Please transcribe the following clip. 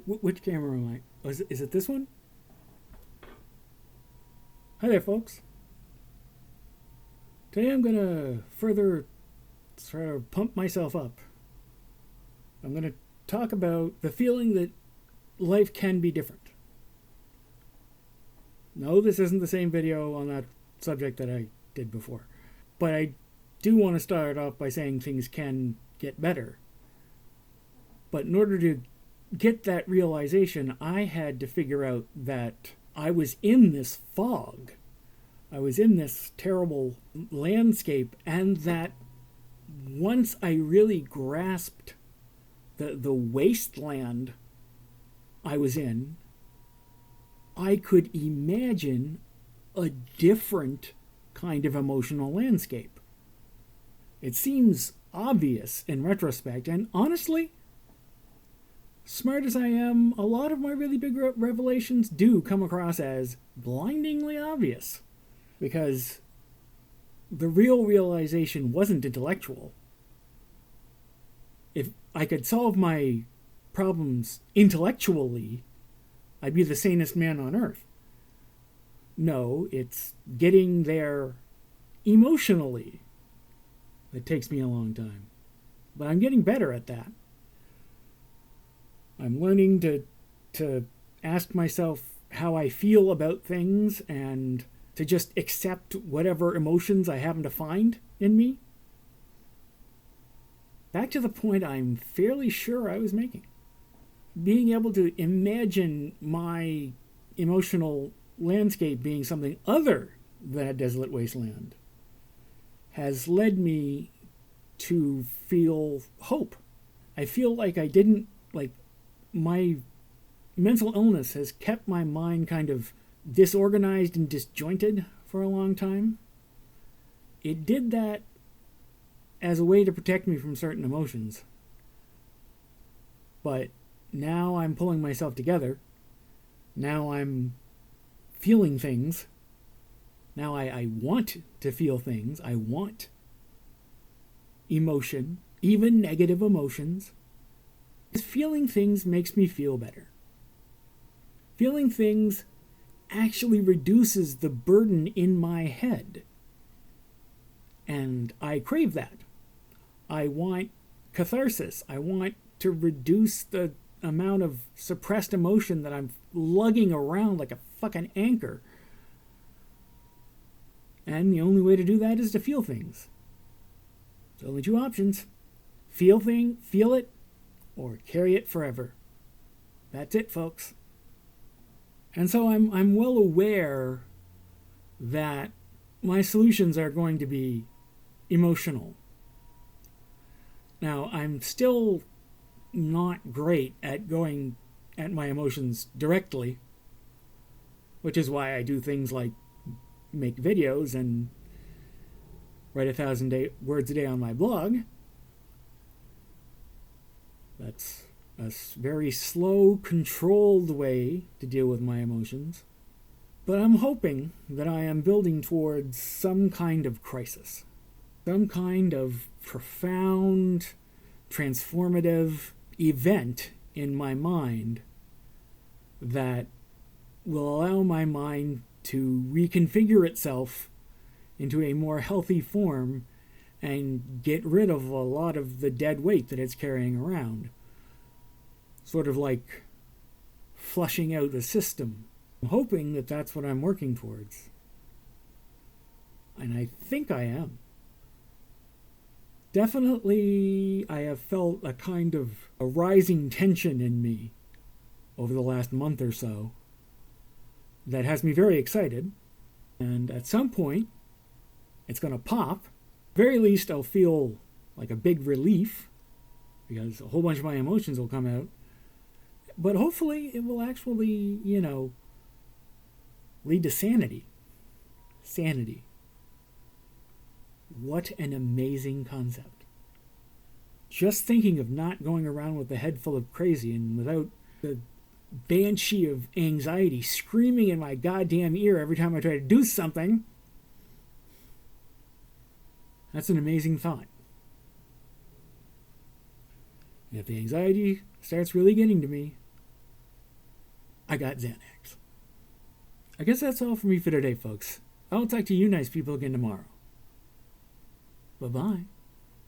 Which camera am I? Oh, is it this one? Hi there, folks. Today I'm going to further sort of pump myself up. I'm going to talk about the feeling that life can be different. No, this isn't the same video on that subject that I did before. But I do want to start off by saying things can get better. But in order to get that realization, I had to figure out that I was in this fog. I was in this terrible landscape, and that once I really grasped the wasteland I was in, I could imagine a different kind of emotional landscape. It seems obvious in retrospect, and honestly, smart as I am, a lot of my really big revelations do come across as blindingly obvious, because the real realization wasn't intellectual. If I could solve my problems intellectually, I'd be the sanest man on earth. No, it's getting there emotionally that takes me a long time. But I'm getting better at that. I'm learning to ask myself how I feel about things and to just accept whatever emotions I happen to find in me. Back to the point I'm fairly sure I was making. Being able to imagine my emotional landscape being something other than a desolate wasteland has led me to feel hope. I feel like my mental illness has kept my mind kind of disorganized and disjointed for a long time. It did that as a way to protect me from certain emotions. But now I'm pulling myself together. Now I'm feeling things. Now I want to feel things. I want emotion, even negative emotions. Feeling things makes me feel better. Feeling things actually reduces the burden in my head. And I crave that. I want catharsis. I want to reduce the amount of suppressed emotion that I'm lugging around like a fucking anchor. And the only way to do that is to feel things. There's only two options. Feel it, or carry it forever. That's it, folks. And so I'm well aware that my solutions are going to be emotional. Now, I'm still not great at going at my emotions directly, which is why I do things like make videos and write 1,000 words a day on my blog. That's a very slow, controlled way to deal with my emotions. But I'm hoping that I am building towards some kind of crisis. Some kind of profound, transformative event in my mind that will allow my mind to reconfigure itself into a more healthy form and get rid of a lot of the dead weight that it's carrying around. Sort of like flushing out the system. I'm hoping that that's what I'm working towards. And I think I am. Definitely, I have felt a kind of a rising tension in me over the last month or so that has me very excited. And at some point, it's going to pop. Very least, I'll feel like a big relief because a whole bunch of my emotions will come out. But hopefully, it will actually, lead to sanity. Sanity. What an amazing concept. Just thinking of not going around with a head full of crazy and without the banshee of anxiety screaming in my goddamn ear every time I try to do something. That's an amazing thought. And if the anxiety starts really getting to me, I got Xanax. I guess that's all for me for today, folks. I'll talk to you nice people again tomorrow. Bye-bye.